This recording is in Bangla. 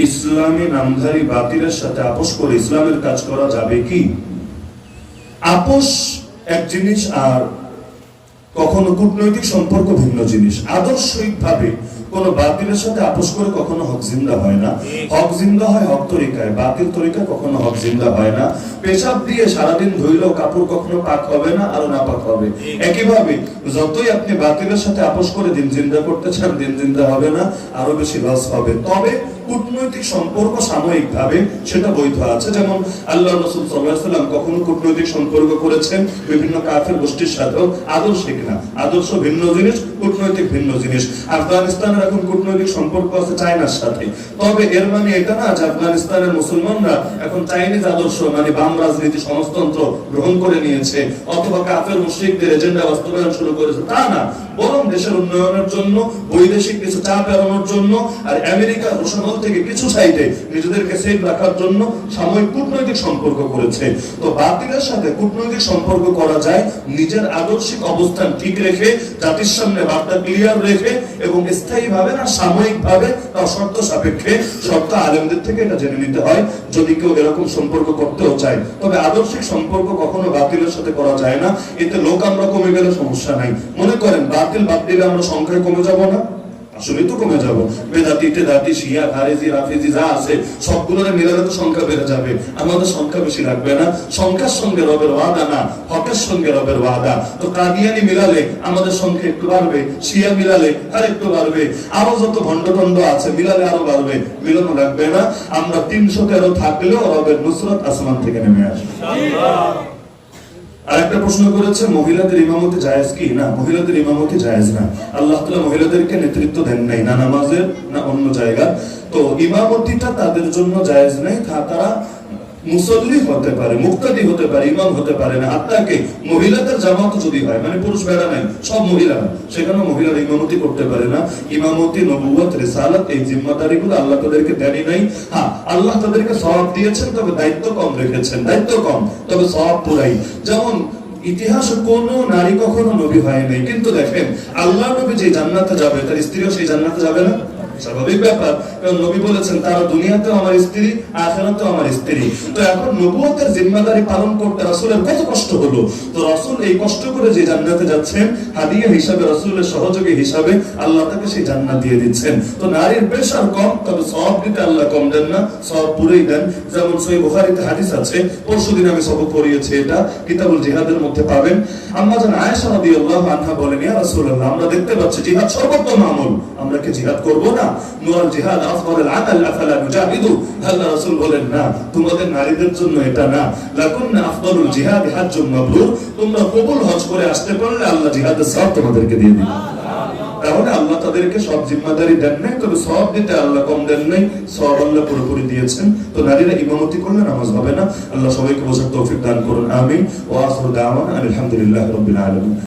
ইসলামী নামধারী বাতিলের সাথে আপোষ করে ইসলামের কাজ করা যাবে কি? আপোষ এক জিনিস, আর কখনো কূটনৈতিক সম্পর্ক ভিন্ন জিনিস। আদর্শিকভাবে কোন বাতিলের সাথে আপোষ করে কখনো হক জিন্দা হয় না। হক জিন্দা হয় হক তরিকায়, বাতিল তরিকা কখনো হক জিন্দা হয় না। পেশাব দিয়ে সারাদিন ধুইলেও কাপড় কখনো পাক হবে না, আরো নাপাক হবে। একইভাবে যতই আপনি বাতিলের সাথে আপোষ করে দিন জিন্দা করতে চান, দিন জিন্দা হবে না, আরো বেশি লস হবে। তবে কূটনৈতিক সম্পর্ক সাময়িকভাবে সেটা বৈধ আছে। যেমন আল্লাহ রাসূল সাল্লাল্লাহু আলাইহি ওয়াসাল্লাম কখনো কূটনৈতিক সম্পর্ক করেছেন বিভিন্ন কাফের গোষ্ঠীর সাথেও। আদর্শিক না, আদর্শ ভিন্ন জিনিস, কূটনৈতিক ভিন্ন জিনিস। আফগানিস্তানের এখন কূটনৈতিক সম্পর্ক আছে চায়নার সাথে। তবে এর মানে এটা না যে আফগানিস্তানের মুসলমানরা এখন চাইনিজ আদর্শ মানে বাম রাজনীতি সমাজতন্ত্র গ্রহণ করে নিয়েছে অথবা কাফের মুশরিকদের এজেন্ডা বাস্তবায়ন শুরু করেছে, তা না। বরং দেশের উন্নয়নের জন্য, বৈদেশিক কিছু চাপ এড়ানোর জন্য আর আমেরিকার রোশনল থেকে কিছু সাইডে নিজেদেরকে সেফ রাখার জন্য সাময়িক কূটনৈতিক সম্পর্ক করেছে। তো বাতিলের সাথে কূটনৈতিক সম্পর্ক করা যায় নিজের আদর্শিক অবস্থান ঠিক রেখে, জাতির সামনে বার্তা ক্লিয়ার রেখে, এবং স্থায়ীভাবে না সাময়িকভাবে তার শর্ত সাপেক্ষে, শর্ত আলেমদের থেকে এটা জেনে নিতে হয় যদি কেউ এরকম সম্পর্ক করতেও চায়। তবে আদর্শিক সম্পর্ক কখনো বাতিলের সাথে করা যায় না। এতে লোক আমরা কমে গেলে সমস্যা নাই। মনে করেন বাতিল বাদ দিলে আমরা সংখ্যায় কমে যাব না? আসলে তো কমে যাব। বেদাতি তেদাতি শিয়া খারেজি রাফিজি যা আছে সবগুলোর মিলালে তো সংখ্যা বেড়ে যাবে, আমাদের সংখ্যা বেশি লাগবে না। সংখ্যার সঙ্গে রবের ওয়াদা না, হকের সঙ্গে রবের ওয়াদা। তো কাদিয়ানি মিলালে আমাদের সংখ্যা একটু বাড়বে, শিয়া মিলালে আর একটু বাড়বে, আরো যত ভণ্ডটন্ড আছে মিলালে আরো বাড়বে। মিলানো লাগবে না। আমরা 313 থাকলেও রবের নুসরত আসমান থেকে নেমে আসবে। আরেকটা প্রশ্ন করেছে, মহিলাদের ইমামতি জায়েজ কি? না, মহিলাদের ইমামতি জায়েজ না। আল্লাহ তাআলা মহিলাদেরকে নেতৃত্ব দেন নাই, না নামাজের না অন্য জায়গা। তো ইমামতিটা তাদের জন্য জায়েজ নাই। তারা মুসল্লি হতে পারে, মুক্তাদি হতে পারে, ইমাম হতে পারে না। আপনাকে মহিলাদের জামাত যদি হয়, মানে পুরুষ বেড়া নাই, সব মহিলারা, সেখানে মহিলারা ইমামতি করতে পারে না। ইমামতি, নবুয়ত, রিসালাত এই জিম্মাদারিগুলো আল্লাহ তাদেরকে দেনই নাই। হ্যাঁ, আল্লাহ তাদেরকে সওয়াব দিয়েছেন, তবে দায়িত্ব কম রেখেছেন। দায়িত্ব কম, তবে সওয়াব পুরাই। যেমন ইতিহাসে কোন নারী কখনো নবী হয় নাই, কিন্তু দেখেন আল্লাহ নবী যে জান্নাতে যাবে তার স্ত্রীও সেই জান্নাতে যাবে না? স্বাভাবিক ব্যাপার, কারণ নবী বলেছেন তারা দুনিয়াতেও আমার স্ত্রী, আখিরাতেও আমার স্ত্রী। তো এখন নবুয়তের জিম্মাদারি পালন করতে রাসূলের কত কষ্ট হলো। তো রাসূল এই কষ্ট করে যে জান্নাতে যাচ্ছেন, হাদিয়া হিসাবে, রাসূলের সহযোগী হিসাবে আল্লাহ তাকে সেই জান্নাত দিয়ে দিচ্ছেন। তো নারীর প্রেশার কম, তবে সওয়াব দিতে আল্লাহ কম দেন না, সওয়াব পুরোই দেন। যেমন সহিহ বুখারীতে হাদিস আছে, পরশুদিন আমি সবক পড়িয়েছি, এটা কিতাবুল জিহাদের মধ্যে পাবেন। আম্মা জান আয়েশা রাদিয়াল্লাহু আনহা বলেন, ইয়া রাসূলুল্লাহ, আমরা দেখতে পাচ্ছি জিহাদ সর্বোত্তম আমল, আমরা কি জিহাদ করব না? নুরাল জিহাদ আফদালুল আমাল আফালা নুজাহিদু। আল্লাহ রাসূল বলেন, না, তোমাদের নারীদের জন্য এটা না। লাকুন্না আফদালুল জিহাদ হাজ্জুম মাবরুর। তোমরা কবুল হজ করে আসতে পারলে আল্লাহ জিহাদের সওয়াব তোমাদেরকে দিয়ে দিবেন। তাহলে আল্লাহ তাদেরকে সব জিম্মাদারি দেন নাই, তবে সওয়াব দিতে আল্লাহ কম দেন নাই, সওয়াব আল্লাহ পুরোপুরি দিয়েছেন। তো নারীরা ইমামতি করলে নামাজ হবে না। আল্লাহ সবাইকে বোঝার তৌফিক দান করুন, আমিন। ওয়া আখিরু দাওয়ানা আলহামদুলিল্লাহি রাব্বিল আলামিন।